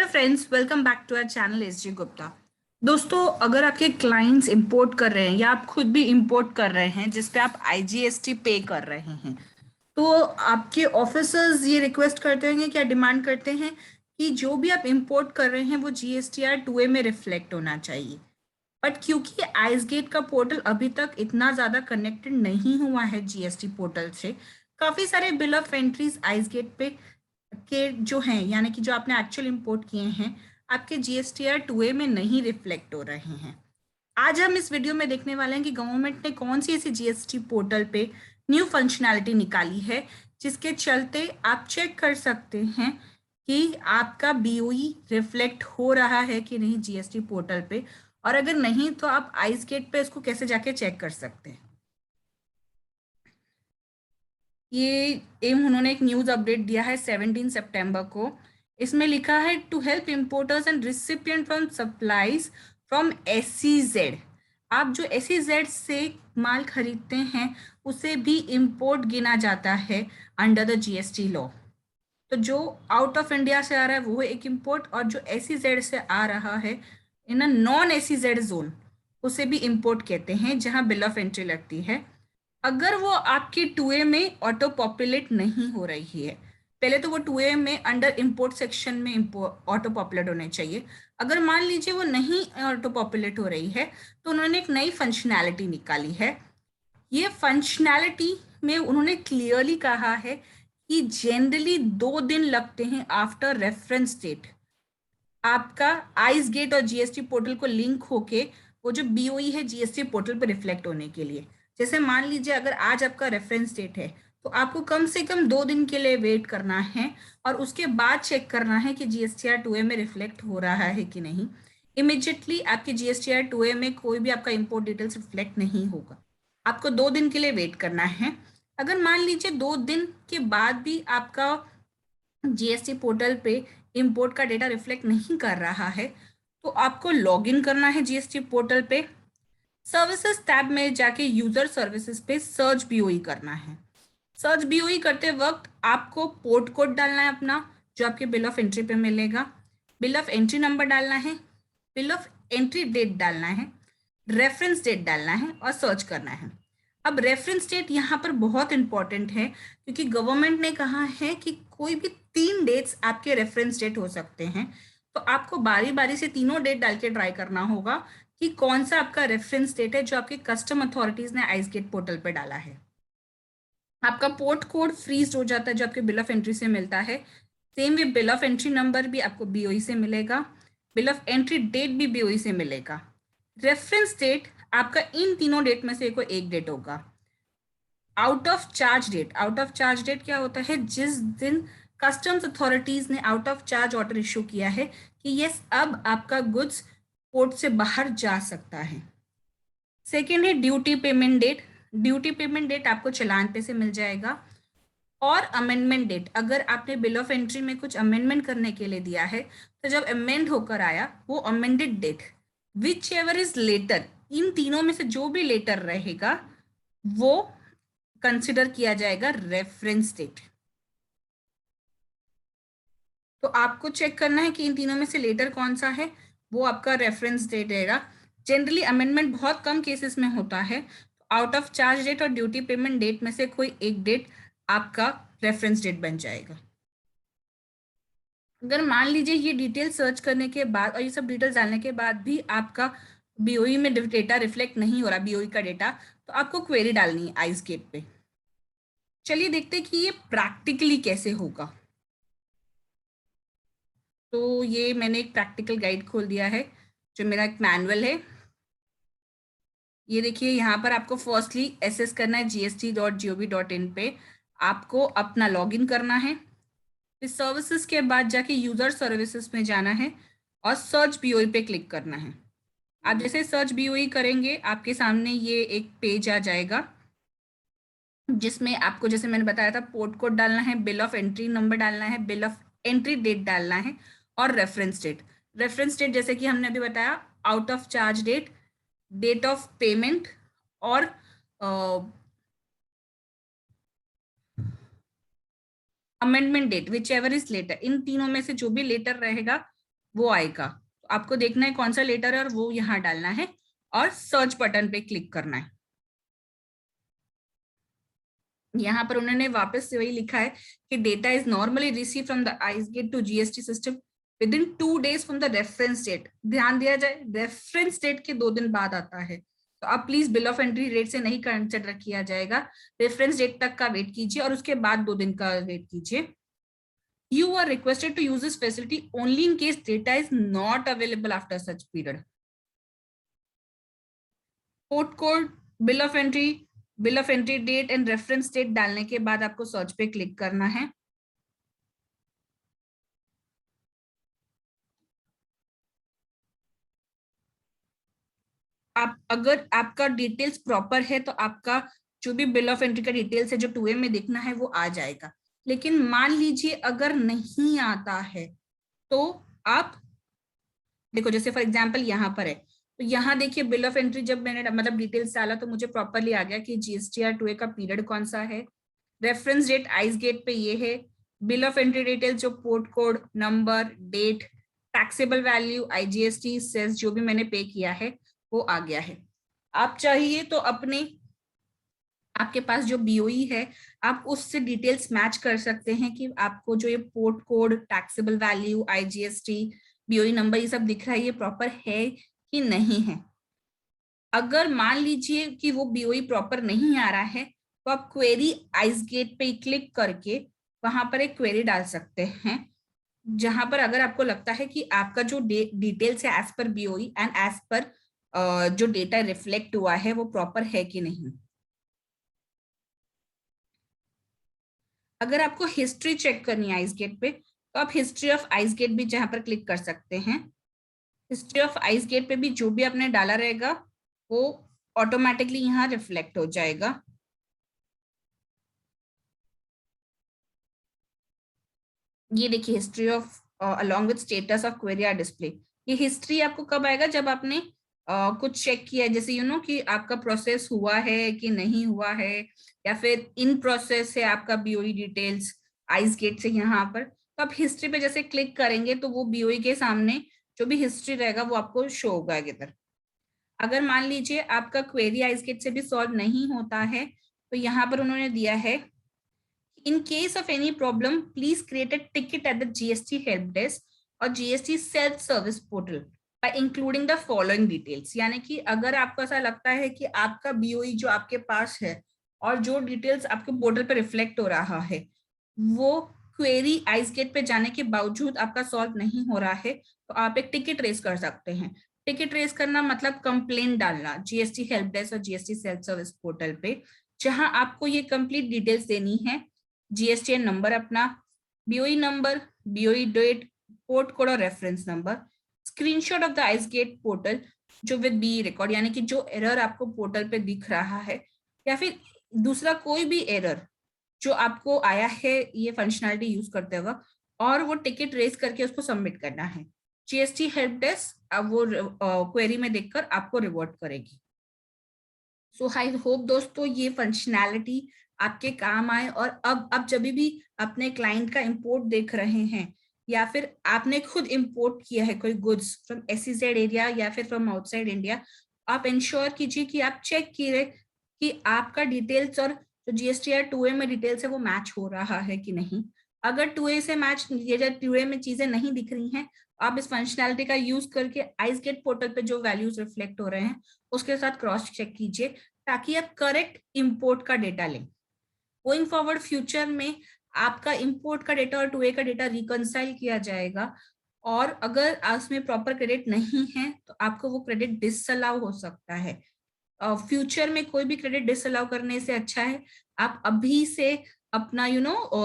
Friends, welcome back to our channel SG Gupta. दोस्तों, अगर आपके क्लाइंट्स इंपोर्ट कर रहे हैं या आप खुद भी इंपोर्ट कर रहे हैं जिस पे आप आईजीएसटी पे कर रहे हैं, तो आपके ऑफिसर्स ये रिक्वेस्ट करते होंगे, क्या डिमांड करते हैं कि जो भी आप इंपोर्ट कर रहे हैं वो जीएसटीआर 2A में रिफ्लेक्ट होना चाहिए। बट क्योंकि आइस गेट का पोर्टल अभी तक इतना ज़्यादा कनेक्टेड नहीं हुआ है जीएसटी पोर्टल से, काफ़ी सारे bill of entries ICEGATE पे के जो हैं, यानी कि जो आपने एक्चुअल इंपोर्ट किए हैं, आपके जीएसटीआर 2A में नहीं रिफ्लेक्ट हो रहे हैं। आज हम इस वीडियो में देखने वाले हैं कि गवर्नमेंट ने कौन सी ऐसी जीएसटी पोर्टल पे न्यू फंक्शनैलिटी निकाली है जिसके चलते आप चेक कर सकते हैं कि आपका बीओई रिफ्लेक्ट हो रहा है कि नहीं जीएसटी पोर्टल पे, और अगर नहीं तो आप आइस गेट पे इसको कैसे जाके चेक कर सकते हैं। ये उन्होंने एक न्यूज़ अपडेट दिया है 17 सितंबर को। इसमें लिखा है to help importers and recipient from supplies from SEZ. आप जो एसईजेड से माल खरीदते हैं उसे भी इम्पोर्ट गिना जाता है अंडर द जीएसटी लॉ। तो जो आउट ऑफ इंडिया से आ रहा है वो एक इम्पोर्ट, और जो एसईजेड से आ रहा है इन अ नॉन एसईजेड जोन उसे भी इम्पोर्ट कहते हैं, जहां बिल ऑफ एंट्री लगती है। अगर वो आपकी 2A में ऑटो पॉपुलेट नहीं हो रही है, पहले तो वो 2A में अंडर इंपोर्ट सेक्शन में ऑटो पॉपुलेट होने चाहिए। अगर मान लीजिए वो नहीं ऑटो पॉपुलेट हो रही है तो उन्होंने एक नई फंक्शनैलिटी निकाली है। ये फंक्शनैलिटी में उन्होंने क्लियरली कहा है कि जनरली 2 दिन लगते हैं आफ्टर रेफरेंस डेट आपका आइस गेट और जीएसटी पोर्टल को लिंक होके वो जो बीओई है जीएसटी पोर्टल पर रिफ्लेक्ट होने के लिए। जैसे मान लीजिए अगर आज आपका रेफरेंस डेट है तो आपको कम से कम 2 दिन के लिए वेट करना है और उसके बाद चेक करना है कि जीएसटीआर 2A में रिफ्लेक्ट हो रहा है कि नहीं। इमिजिएटली आपके जीएसटीआर 2A में कोई भी आपका इंपोर्ट डिटेल्स रिफ्लेक्ट नहीं होगा, आपको 2 दिन के लिए वेट करना है। अगर मान लीजिए 2 दिन के बाद भी आपका जीएसटी पोर्टल पे इंपोर्ट का डेटा रिफ्लेक्ट नहीं कर रहा है तो आपको लॉगिन करना है जीएसटी पोर्टल पे। सर्विसेज टैब में जाके यूजर सर्विसेज पे सर्च बीओई करना है। सर्च बीओई करते वक्त आपको पोर्ट कोड डालना है अपना, जो आपके बिल ऑफ एंट्री पे मिलेगा। बिल ऑफ एंट्री नंबर डालना है, बिल ऑफ एंट्री डेट डालना है, रेफरेंस डेट डालना है और सर्च करना है। अब रेफरेंस डेट यहाँ पर बहुत इंपॉर्टेंट है क्योंकि गवर्नमेंट ने कहा है कि कोई भी 3 डेट्स आपके रेफरेंस डेट हो सकते हैं। तो आपको बारी बारी से तीनों डेट डाल के ट्राई करना होगा कि कौन सा आपका रेफरेंस डेट है जो आपके कस्टम अथॉरिटीज ने आइस गेट पोर्टल पे डाला है। आपका पोर्ट कोड फ्रीज हो जाता है जो आपके बिल ऑफ एंट्री से मिलता है। Same way bill of entry number भी आपको बीओई से मिलेगा, बिल ऑफ एंट्री डेट भी बीओई से मिलेगा। रेफरेंस डेट आपका इन तीनों डेट में से कोई एक डेट होगा। Out of charge date, out of charge date क्या होता है, जिस दिन कस्टम्स अथॉरिटीज ने out of charge order issue किया है कि यस अब आपका गुड्स पोर्ट से बाहर जा सकता है। सेकेंड है duty payment date. Duty payment date आपको चालान पे से मिल जाएगा। और अमेंडमेंट डेट, अगर आपने बिल ऑफ एंट्री में कुछ अमेंडमेंट करने के लिए दिया है तो जब अमेंड होकर आया वो amended date, whichever is later, इन तीनों में से जो भी लेटर रहेगा वो कंसिडर किया जाएगा रेफरेंस डेट। तो आपको चेक करना है कि इन तीनों में से लेटर कौन सा है, वो आपका रेफरेंस डेट रहेगा। जनरली अमेंडमेंट बहुत कम केसेस में होता है, तो आउट ऑफ चार्ज डेट और ड्यूटी पेमेंट डेट में से कोई एक डेट आपका रेफरेंस डेट बन जाएगा। अगर मान लीजिए ये डिटेल सर्च करने के बाद और ये सब डिटेल्स डालने के बाद भी आपका बीओई में डेटा रिफ्लेक्ट नहीं हो रहा, बीओई का डेटा, तो आपको क्वेरी डालनी है आइस गेट पे। चलिए देखते हैं कि ये प्रैक्टिकली कैसे होगा। तो ये मैंने एक प्रैक्टिकल गाइड खोल दिया है जो मेरा एक मैनुअल है। ये देखिए यहाँ पर आपको फर्स्टली एसेस करना है gst.gov.in पे, आपको अपना लॉगिन करना है। फिर सर्विसेज के बाद जाके यूजर सर्विसेज में जाना है और सर्च बीओई पे क्लिक करना है। आप जैसे सर्च बीओई करेंगे आपके सामने ये एक पेज आ जाएगा जिसमें आपको, जैसे मैंने बताया था, पोर्ट कोड डालना है, बिल ऑफ एंट्री नंबर डालना है, बिल ऑफ एंट्री डेट डालना है और रेफरेंस डेट। रेफरेंस डेट जैसे कि हमने अभी बताया, out of charge date, date of payment और amendment date, whichever is later, इन तीनों में से जो भी लेटर रहेगा वो आएगा। तो आपको देखना है कौन सा लेटर है और वो यहाँ डालना है और सर्च बटन पे क्लिक करना है। यहाँ पर उन्होंने वापस से वही लिखा है कि data is normally receive from the ICEGATE to GST system within 2 days from the reference date. ध्यान दिया जाए, रेफरेंस डेट के 2 दिन बाद आता है, तो आप please bill of entry rate से नहीं कंसिडर किया जाएगा। रेफरेंस डेट तक का वेट कीजिए और उसके बाद 2 दिन का वेट कीजिए। You are requested to use this facility only in case data is not available after such period. Port code, bill of entry date and reference date डालने के बाद आपको सर्च पे क्लिक करना है। आप अगर आपका डिटेल्स प्रॉपर है तो आपका जो भी बिल ऑफ एंट्री का डिटेल्स है जो 2A में देखना है वो आ जाएगा। लेकिन मान लीजिए अगर नहीं आता है तो आप देखो, जैसे फॉर एग्जांपल यहाँ पर है, तो यहाँ देखिए बिल ऑफ एंट्री जब मैंने मतलब डिटेल्स डाला तो मुझे प्रॉपरली आ गया कि जीएसटीआर 2A का पीरियड कौन सा है, रेफरेंस डेट आइस गेट पे ये है, बिल ऑफ एंट्री डिटेल्स जो port code, number, date, taxable value, IGST, cess जो भी मैंने पे किया है वो आ गया है। आप चाहिए तो अपने आपके पास जो बीओई है आप उससे डिटेल्स मैच कर सकते हैं कि आपको जो ये port code, taxable value, IGST, BOE number ये सब दिख रहा है ये प्रॉपर है कि नहीं है। अगर मान लीजिए कि वो बीओई प्रॉपर नहीं आ रहा है तो आप क्वेरी आइस गेट पे क्लिक करके वहां पर एक क्वेरी डाल सकते हैं, जहां पर अगर आपको लगता है कि आपका जो डिटेल्स है as per BOE and as per जो डेटा रिफ्लेक्ट हुआ है वो प्रॉपर है कि नहीं। अगर आपको हिस्ट्री चेक करनी है आइसगेट पे तो आप हिस्ट्री ऑफ आइसगेट भी जहां पर क्लिक कर सकते हैं। हिस्ट्री ऑफ आइसगेट पे भी जो भी आपने डाला रहेगा वो ऑटोमेटिकली यहाँ रिफ्लेक्ट हो जाएगा। ये देखिए history of along with status of query are display. ये हिस्ट्री आपको कब आएगा, जब आपने कुछ चेक किया है, जैसे कि आपका प्रोसेस हुआ है कि नहीं हुआ है, या फिर इन प्रोसेस है आपका बीओई डिटेल्स आइस गेट से यहाँ पर। तो आप हिस्ट्री पे जैसे क्लिक करेंगे तो वो बीओई के सामने जो भी हिस्ट्री रहेगा वो आपको शो होगा इधर। अगर मान लीजिए आपका क्वेरी आइस गेट से भी सॉल्व नहीं होता है तो यहाँ पर उन्होंने दिया है, in case of any problem, please create a ticket at the GST help desk और GST self service portal by including the following details। यानी कि अगर आपको ऐसा लगता है कि आपका बीओई जो आपके पास है और जो डिटेल्स आपके पोर्टल पे रिफ्लेक्ट हो रहा है वो क्वेरी आइस गेट पे जाने के बावजूद आपका सॉल्व नहीं हो रहा है, तो आप एक टिकट रेज कर सकते हैं। टिकट रेज करना मतलब कंप्लेन डालना जीएसटी हेल्प डेस्क और जीएसटी सेल्फ सर्विस पोर्टल पे, जहां आपको ये कंप्लीट डिटेल्स देनी है। जीएसटीएन नंबर अपना, BOE number, BOE date, port code और reference number, screenshot of the ICE gate portal जो विद बी रिकॉर्ड, यानी कि जो एरर आपको पोर्टल पे दिख रहा है या फिर दूसरा कोई भी एरर जो आपको आया है ये फंक्शनैलिटी यूज करते वक्त, और वो टिकट रेज करके उसको सबमिट करना है। जीएसटी हेल्प डेस्क वो क्वेरी में देखकर आपको रिवॉर्ड करेगी। सो आई होप दोस्तों ये फंक्शनैलिटी आपके काम आए, और अब जब भी अपने क्लाइंट का इंपोर्ट देख रहे हैं या फिर आपने खुद इंपोर्ट किया है कोई गुड्स फ्रॉम एसईजेड एरिया या फिर फ्रॉम आउटसाइड इंडिया, आप इंश्योर कीजिए कि आप चेक कीजिए कि आपका डिटेल्स और जो जीएसटीआर 2A में डिटेल्स है वो मैच हो रहा है कि नहीं। अगर 2A से मैच, ये 2A में चीजें नहीं दिख रही हैं, आप इस फंक्शनैलिटी का यूज करके आइसगेट पोर्टल पे जो वैल्यूज रिफ्लेक्ट हो रहे हैं उसके साथ क्रॉस चेक कीजिए ताकि आप करेक्ट इंपोर्ट का डेटा लें। गोइंग फॉरवर्ड फ्यूचर में आपका इंपोर्ट का डेटा और 2A का डेटा रिकंसाइल किया जाएगा, और अगर उसमें प्रॉपर क्रेडिट नहीं है तो आपको वो क्रेडिट डिसअलाउ हो सकता है। फ्यूचर में कोई भी क्रेडिट डिसअलाउ करने से अच्छा है आप अभी से अपना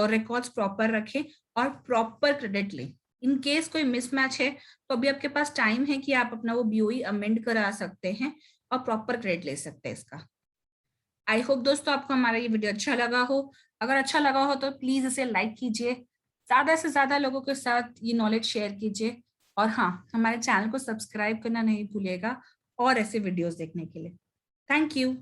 रिकॉर्ड्स प्रॉपर रखें और प्रॉपर क्रेडिट लें। इन केस कोई मिसमैच है तो अभी आपके पास टाइम है कि आप अपना वो बीओई अमेंड करा सकते हैं और प्रॉपर क्रेडिट ले सकते हैं इसका। आई होप दोस्तों आपको हमारा ये वीडियो अच्छा लगा हो। अगर अच्छा लगा हो तो प्लीज इसे लाइक कीजिए, ज्यादा से ज्यादा लोगों के साथ ये नॉलेज शेयर कीजिए, और हाँ, हमारे चैनल को सब्सक्राइब करना नहीं भूलिएगा और ऐसे वीडियोस देखने के लिए। Thank you.